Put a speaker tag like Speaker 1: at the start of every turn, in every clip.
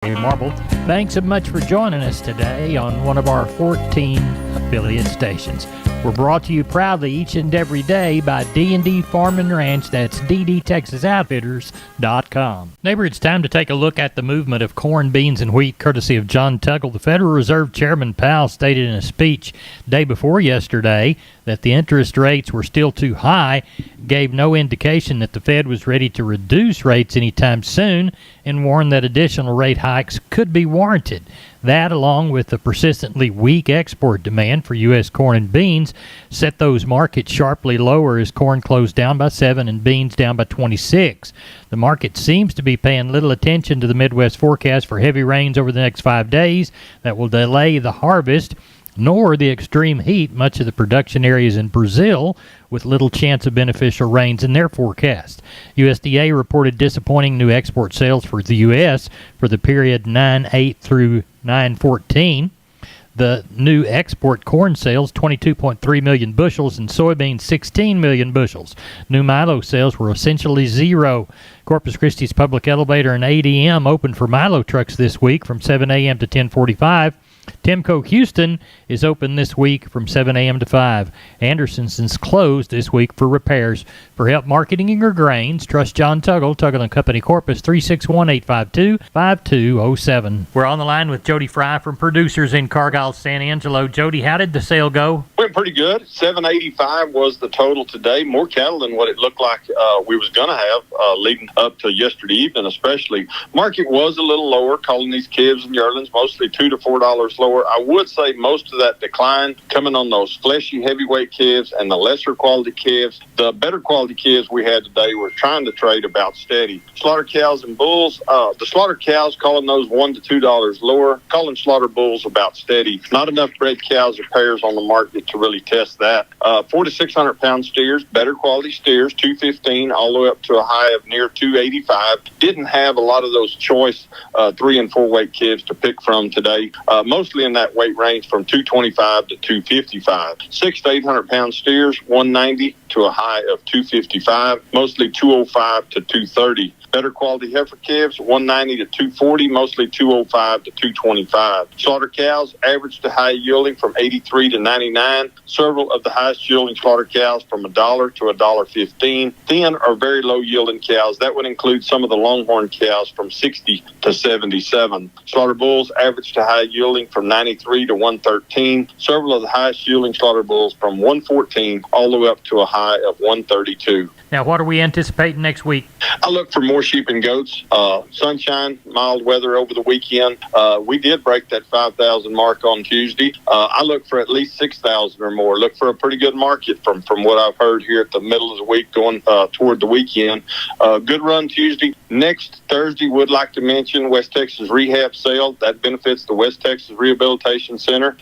Speaker 1: Marble. Thanks so much for joining us today on one of our 14 affiliate stations. We're brought to you proudly each and every day by D&D Farm and Ranch. That's ddtexasoutfitters.com. Neighbor, it's time to take a look at the movement of corn, beans, and wheat, courtesy of John Tuggle. The Federal Reserve Chairman Powell stated in a speech day before yesterday that the interest rates were still too high, gave no indication that the Fed was ready to reduce rates anytime soon, and warned that additional rate hikes could be warranted. That, along with the persistently weak export demand for U.S. corn and beans, set those markets sharply lower as corn closed down by 7 and beans down by 26. The market seems to be paying little attention to the Midwest forecast for heavy rains over the next 5 days that will delay the harvest, nor the extreme heat much of the production areas in Brazil, with little chance of beneficial rains in their forecast. USDA reported disappointing new export sales for the U.S. for the period 9/8 through 9/14. The new export corn sales, 22.3 million bushels, and soybeans, 16 million bushels. New milo sales were essentially zero. Corpus Christi's Public Elevator and ADM opened for milo trucks this week from 7 a.m. to 10:45. Timco Houston is open this week from 7 a.m. to 5. Anderson's is closed this week for repairs. For help marketing your grains, trust John Tuggle, Tuggle & Company Corpus, 361-852-5207. We're on the line with Jody Fry from Producers in Cargyle, San Angelo. Jody, how did the sale go?
Speaker 2: Went pretty good. 785 was the total today. More cattle than what it looked like we was going to have leading up to yesterday evening, especially. Market was a little lower, calling these calves and yearlings mostly $2 to $4 lower. I would say most of that decline coming on those fleshy heavyweight calves and the lesser quality calves. The better quality calves we had today were trying to trade about steady. Slaughter cows and bulls, the slaughter cows calling those $1 to $2 lower, calling slaughter bulls about steady. Not enough bred cows or pairs on the market to really test that. 400 to 600 pound steers, better quality steers, 215 all the way up to a high of near 285. Didn't have a lot of those choice 3 and 4 weight calves to pick from today. Mostly in that weight range from 225 to 255. 600 to 800 pound steers, 190 to a high of 255, mostly 205 to 230. Better quality heifer calves, 190 to 240, mostly 205 to 225. Slaughter cows, average to high yielding from 83 to 99. Several of the highest yielding slaughter cows from $1 to $1.15. Thin or very low yielding cows, that would include some of the longhorn cows from 60 to 77. Slaughter bulls, average to high yielding from 93 to 113. Several of the highest yielding slaughter bulls from 114 all the way up to a high of 132.
Speaker 1: Now, what are we anticipating next week?
Speaker 2: I look for more sheep and goats. Sunshine, mild weather over the weekend. We did break that 5,000 mark on Tuesday. I look for at least 6,000 or more. Look for a pretty good market from what I've heard here at the middle of the week going toward the weekend. Good run Tuesday. Next Thursday, would like to mention West Texas Rehab Sale. That benefits the West Texas Rehabilitation Center.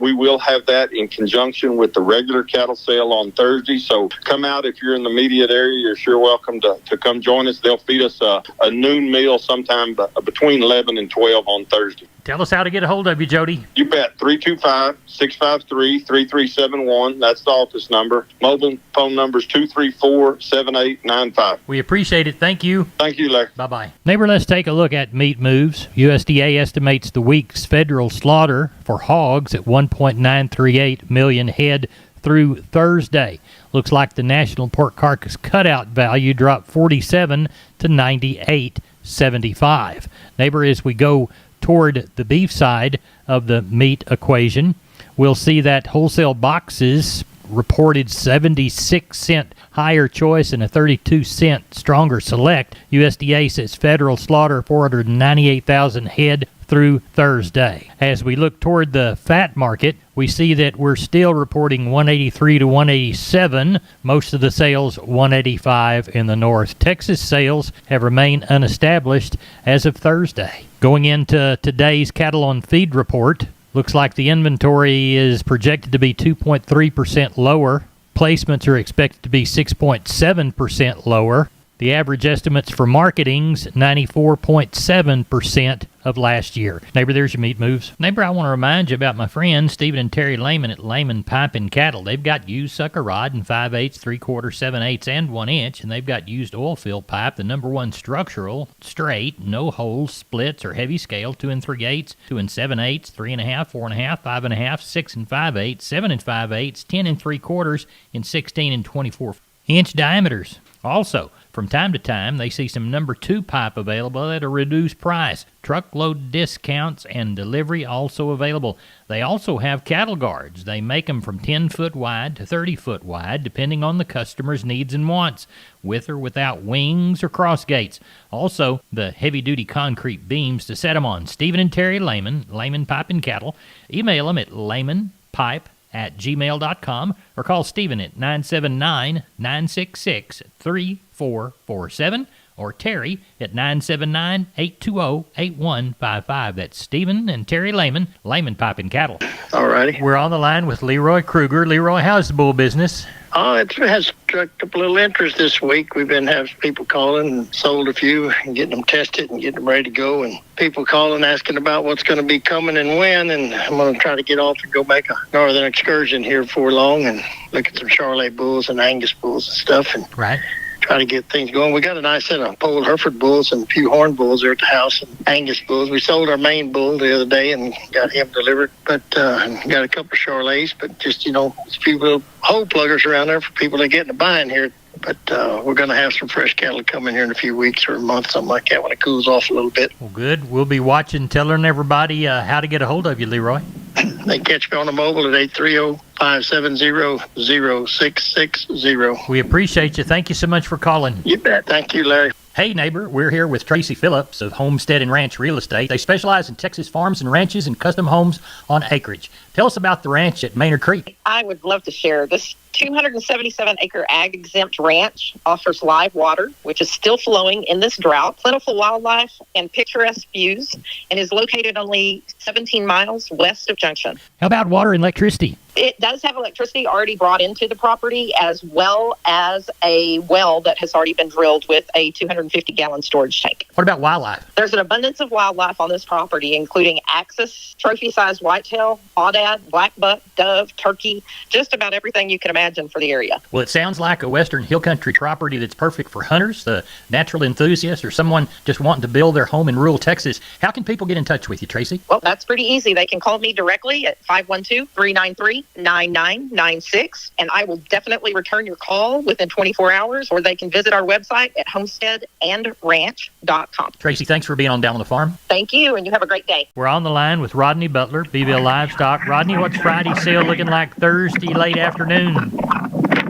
Speaker 2: We will have that in conjunction with the regular cattle sale on Thursday. So come out if you're in the immediate area. You're sure welcome to come join us. They'll feed us a noon meal sometime between 11 and 12 on Thursday.
Speaker 1: Tell us how to get a hold of you, Jody.
Speaker 2: You bet. 325-653-3371. That's the office number. Mobile phone number is 234-7895.
Speaker 1: We appreciate it. Thank you.
Speaker 2: Thank you, Larry.
Speaker 1: Bye-bye. Neighbor, let's take a look at meat moves. USDA estimates the week's federal slaughter for hogs at 1.938 million head through Thursday. Looks like the national pork carcass cutout value dropped 47 to 98.75. Neighbor, as we go toward the beef side of the meat equation, we'll see that wholesale boxes reported 76-cent higher choice and a 32-cent stronger select. USDA says federal slaughter 498,000 head through Thursday. As we look toward the fat market, we see that we're still reporting 183 to 187. Most of the sales 185 in the north. Texas sales have remained unestablished as of Thursday. Going into today's cattle on feed report, looks like the inventory is projected to be 2.3% lower. Placements are expected to be 6.7% lower. The average estimates for marketing's 94.7% of last year. Neighbor, there's your meat moves. Neighbor, I want to remind you about my friends Stephen and Terry Lehman at Lehman Pipe and Cattle. They've got used sucker rod in 5/8, 3/4, 7/8, and 1 inch, and they've got used oil field pipe, the #1 structural, straight, no holes, splits, or heavy scale, 2 3/8, 2 7/8, 3.5, 4.5, 5.5, 6 5/8, 7 5/8, 10 3/4, and 16 and 24-inch diameters. Also, from time to time, they see some #2 pipe available at a reduced price. Truckload discounts and delivery also available. They also have cattle guards. They make them from 10-foot wide to 30-foot wide, depending on the customer's needs and wants, with or without wings or cross gates. Also, the heavy-duty concrete beams to set them on. Stephen and Terry Lehman, Lehman Pipe and Cattle. Email them at lehmanpipe@gmail.com or call Stephen at 979-966-3447 or Terry at 979-820-8155. That's Stephen and Terry Lehman, Lehman Pipe and Cattle.
Speaker 3: All righty.
Speaker 1: We're on the line with Leroy Kruger. Leroy, how's the bull business?
Speaker 3: Oh, it has struck up a little interest this week. We've been having people calling and sold a few and getting them tested and getting them ready to go. And people calling asking about what's going to be coming and when. And I'm going to try to get off and go make a northern excursion here before long and look at some Charolais bulls and Angus bulls and stuff. And
Speaker 1: Right.
Speaker 3: try to get things going. We got a nice set of Pole Hereford bulls and a few horn bulls there at the house and Angus bulls. We sold our main bull the other day and got him delivered, but got a couple of Charolais, but just, a few little hole pluggers around there for people that get to buying here. But we're going to have some fresh cattle come in here in a few weeks or a month, something like that, when it cools off a little bit.
Speaker 1: Well, good. We'll be watching, telling everybody how to get a hold of you, Leroy.
Speaker 3: They catch me on the mobile at 830-570-0660.
Speaker 1: We appreciate you. Thank you so much for calling.
Speaker 3: You bet. Thank you, Larry.
Speaker 1: Hey, neighbor, we're here with Tracy Phillips of Homestead and Ranch Real Estate. They specialize in Texas farms and ranches and custom homes on acreage. Tell us about the ranch at Maynard Creek.
Speaker 4: I would love to share. This 277-acre ag-exempt ranch offers live water, which is still flowing in this drought, plentiful wildlife, and picturesque views, and is located only 17 miles west of Junction.
Speaker 1: How about water and electricity?
Speaker 4: It does have electricity already brought into the property, as well as a well that has already been drilled with a 250-gallon storage tank.
Speaker 1: What about wildlife?
Speaker 4: There's an abundance of wildlife on this property, including axis, trophy-sized whitetail, aoudad, black buck, dove, turkey, just about everything you can imagine for the area.
Speaker 1: Well, it sounds like a western hill country property that's perfect for hunters, the natural enthusiast, or someone just wanting to build their home in rural Texas. How can people get in touch with you, Tracy?
Speaker 4: Well, that's pretty easy. They can call me directly at 512-393-9996, and I will definitely return your call within 24 hours, or they can visit our website at homesteadandranch.com.
Speaker 1: Tracy, thanks for being on Down on the Farm.
Speaker 4: Thank you, and you have a great day.
Speaker 1: We're on the line with Rodney Butler, Beeville Livestock. Rodney, what's Friday sale looking like Thursday late afternoon?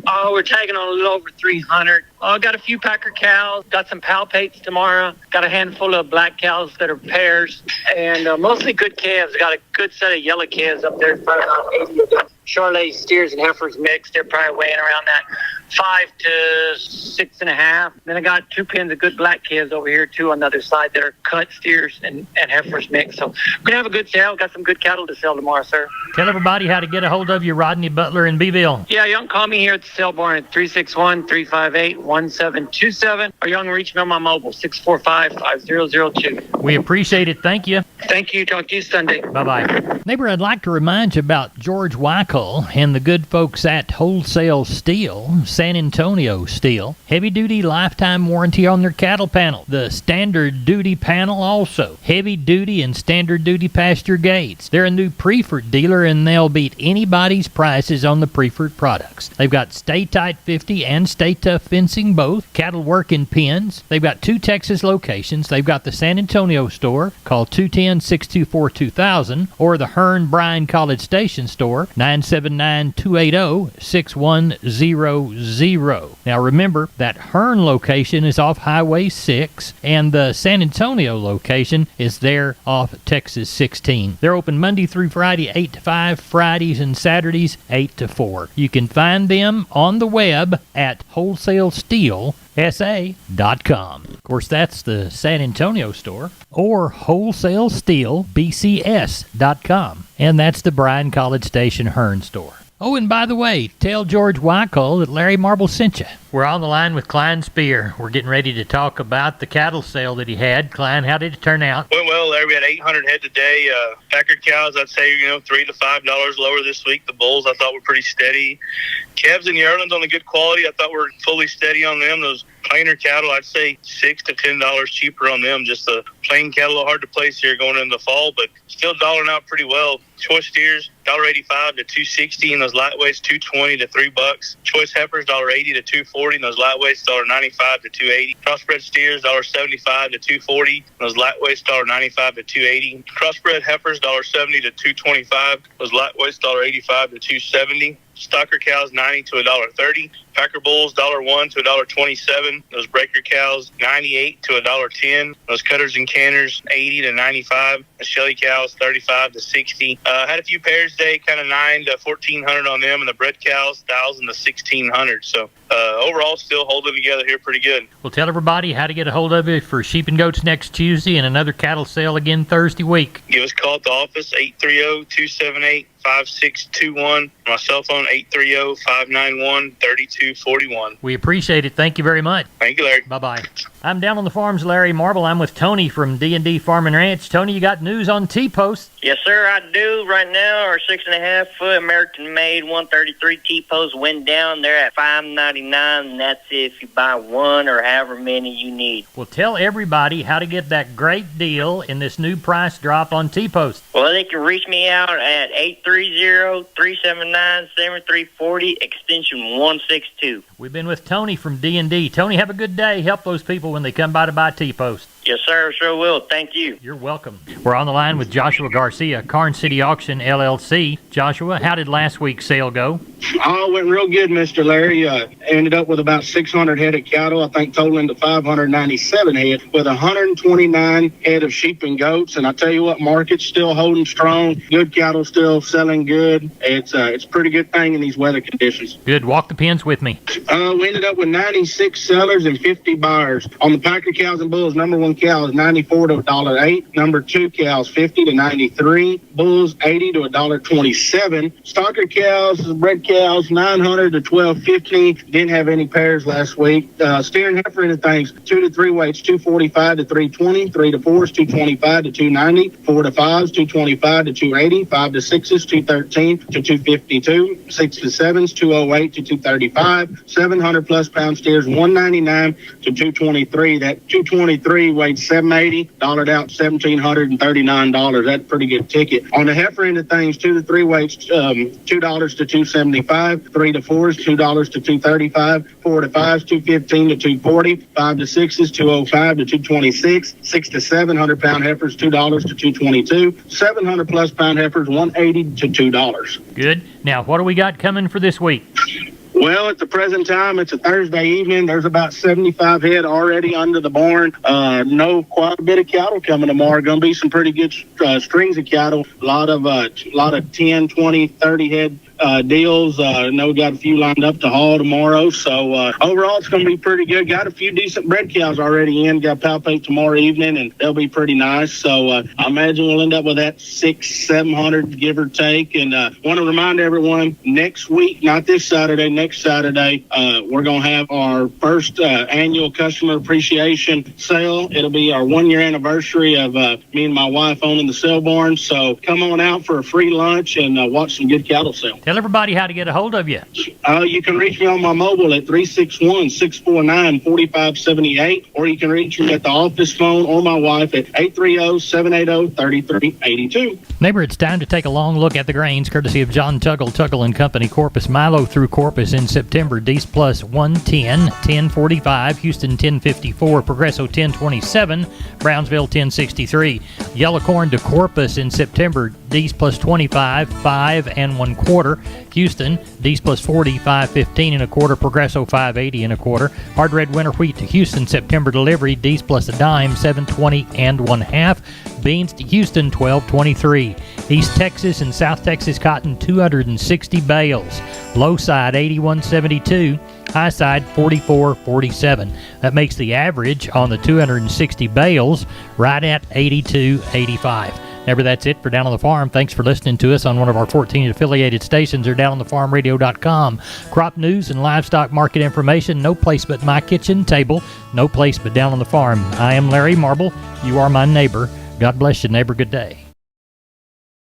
Speaker 5: Oh, we're tagging on a little over 300. Oh, got a few Packer cows, got some palpates tomorrow, got a handful of black cows that are pairs, and mostly good calves. Got a good set of yellow calves up there, probably about 80 of them. Charolais steers and heifers mixed. They're probably weighing around that 5 to 6.5. Then I got 2 pins of good black calves over here too on the other side that are cut steers and heifers mixed. So we're gonna have a good sale. Got some good cattle to sell tomorrow, sir.
Speaker 1: Tell everybody how to get a hold of you, Rodney Butler in Beeville.
Speaker 5: Yeah, you can call me here at the sale barn at 361-358-1727, or you can reach me on my mobile 645-5002.
Speaker 1: We appreciate it. Thank you.
Speaker 5: Thank you. Talk to you Sunday.
Speaker 1: Bye-bye. Neighbor, I'd like to remind you about George Weichel and the good folks at Wholesale Steel, San Antonio Steel. Heavy-duty lifetime warranty on their cattle panel. The standard duty panel also. Heavy-duty and standard duty pasture gates. They're a new Preferred dealer, and they'll beat anybody's prices on the Preferred products. They've got Stay Tight 50 and Stay Tough fencing both. Cattle work in pens. They've got 2 Texas locations. They've got the San Antonio store. Call 210-624-2000 or the Hearn Bryan College Station store, 979-280-6100. Now remember, that Hearn location is off Highway 6, and the San Antonio location is there off Texas 16. They're open Monday through Friday, 8 to 5, Fridays and Saturdays, 8 to 4. You can find them on the web at wholesalesteelsa.com. Of course, that's the San Antonio store, or wholesalesteelbcs.com. And that's the Bryan College Station Hearn store. Oh, and by the way, tell George Wyckoll that Larry Marble sent you. We're on the line with Klein Spear. We're getting ready to talk about the cattle sale that he had. Klein, how did it turn out?
Speaker 6: Went well, Larry. We had 800 head today. Packer cows, I'd say, $3 to $5 lower this week. The bulls, I thought, were pretty steady. Calves and yearlings on the good quality, I thought were fully steady on them. Those plainer cattle, I'd say $6 to $10 cheaper on them. Just the plain cattle are hard to place here going into the fall, but still dollaring out pretty well. Choice steers, $1.85 to $2.60, and those lightweights $2.20 to $3. Choice heifers, $1.80 to $2.40, and those lightweights $1.95 to $2.80. Crossbred steers, $1.75 to $2.40, and those lightweights $1.95 to $2.80. Crossbred heifers, $1.70 to $2.25, those lightweights $1.85 to $2.70. Stocker cows, $90 to $1.30. Packer bulls, $1 to $1.27. Those breaker cows, $98 to $1.10. Those cutters and canners, $80 to $95. The Shelly cows, $35 to $60. Had a few pairs today, kind of $9 to $1,400 on them, and the bred cows, $1,000 to $1,600. So overall, still holding together here pretty good.
Speaker 1: Well, tell everybody how to get a hold of you for sheep and goats next Tuesday and another cattle sale again Thursday week.
Speaker 6: Give us a call at the office, 830-278-5621. My cell phone, 830-591-3241.
Speaker 1: We appreciate it. Thank you very much.
Speaker 6: Thank you, Larry.
Speaker 1: Bye-bye. I'm down on the farms, Larry Marble. I'm with Tony from D&D Farm and Ranch. Tony, you got news on T-Post?
Speaker 7: Yes, sir, I do. Right now, our 6.5-foot American-made 133 T-posts went down. They're at $5.99, and that's if you buy one or however many you need.
Speaker 1: Well, tell everybody how to get that great deal in this new price drop on T-Post.
Speaker 7: Well, they can reach me out at 830-379-7340, extension 162.
Speaker 1: We've been with Tony from D&D. Tony, have a good day. Help those people when they come by to buy T-Post.
Speaker 7: Yes, sir, sure will. Thank you.
Speaker 1: You're welcome. We're on the line with Joshua Garcia, Karn City Auction, LLC. Joshua, how did last week's sale go?
Speaker 8: Oh, it went real good, Mr. Larry. Ended up with about 600 head of cattle, I think totaling to 597 head, with 129 head of sheep and goats. And I tell you what, market's still holding strong. Good cattle still selling good. It's a pretty good thing in these weather conditions.
Speaker 1: Good. Walk the pens with me.
Speaker 8: We ended up with 96 sellers and 50 buyers. On the Packer cows and bulls, number one cow is 94 to $1.08. Number two cows 50 to 93. Bulls 80 to $1.27. Stocker cows, bred cows 900 to $12.50. Didn't have any pairs last week. Steer and heifer into things 2 to 3 weights 245 to 320. 3 to 4s 225 to 290. 4 to 5s 225 to 280. 5 to 6s 213 to 252. 6 to 7s 208 to 235. 700 plus pound steers 199 to 223. That 223 weighed 780, dollared out $1,739. That's a pretty good ticket. On the heifer end of things, 2 to 3 weights, $2 to $275. 3 to 4s, $2 to $235. 4 to 5s, $215 to $240. 5 to 6s, $205 to $226. 6 to 700 pound heifers, $2 to $222. 700 plus pound heifers, $180 to $2.
Speaker 1: Good. Now, what do we got coming for this week?
Speaker 8: Well, at the present time, it's a Thursday evening. There's about 75 head already under the barn. Know quite a bit of cattle coming tomorrow. Going to be some pretty good strings of cattle. A lot of 10, 20, 30 head deals. I know we got a few lined up to haul tomorrow. So overall, it's going to be pretty good. Got a few decent bred cows already in. Got palpate tomorrow evening, and they'll be pretty nice. So I imagine we'll end up with that 600-700, give or take. And want to remind everyone, next week, not this Saturday, next Saturday, we're going to have our first annual customer appreciation sale. It'll be our 1-year anniversary of me and my wife owning the sale barn. So come on out for a free lunch and watch some good cattle sale.
Speaker 1: Tell everybody how to get a hold of you.
Speaker 8: You can reach me on my mobile at 361-649-4578, or you can reach me at the office phone or my wife at 830-780-3382.
Speaker 1: Neighbor, it's time to take a long look at the grains, courtesy of John Tuggle & Company, Corpus. Milo through Corpus in September, Dees Plus 110, 1045, Houston 1054, Progresso 1027, Brownsville 1063. Yellow corn to Corpus in September, Dees Plus 25, 5 1/4. Houston, Dees Plus 40, 515 1/4, Progresso 580 1/4. Hard red winter wheat to Houston, September delivery, Dees Plus a dime, 720 1/2. Beans to Houston, 1223. East Texas and South Texas cotton, 260 bales. Low side, 81.72. High side, 44.47. That makes the average on the 260 bales right at 82.85. Remember, that's it for Down on the Farm. Thanks for listening to us on one of our 14 affiliated stations or downonthefarmradio.com. Crop news and livestock market information, no place but my kitchen table, no place but Down on the Farm. I am Larry Marble. You are my neighbor. God bless you, neighbor. Good day.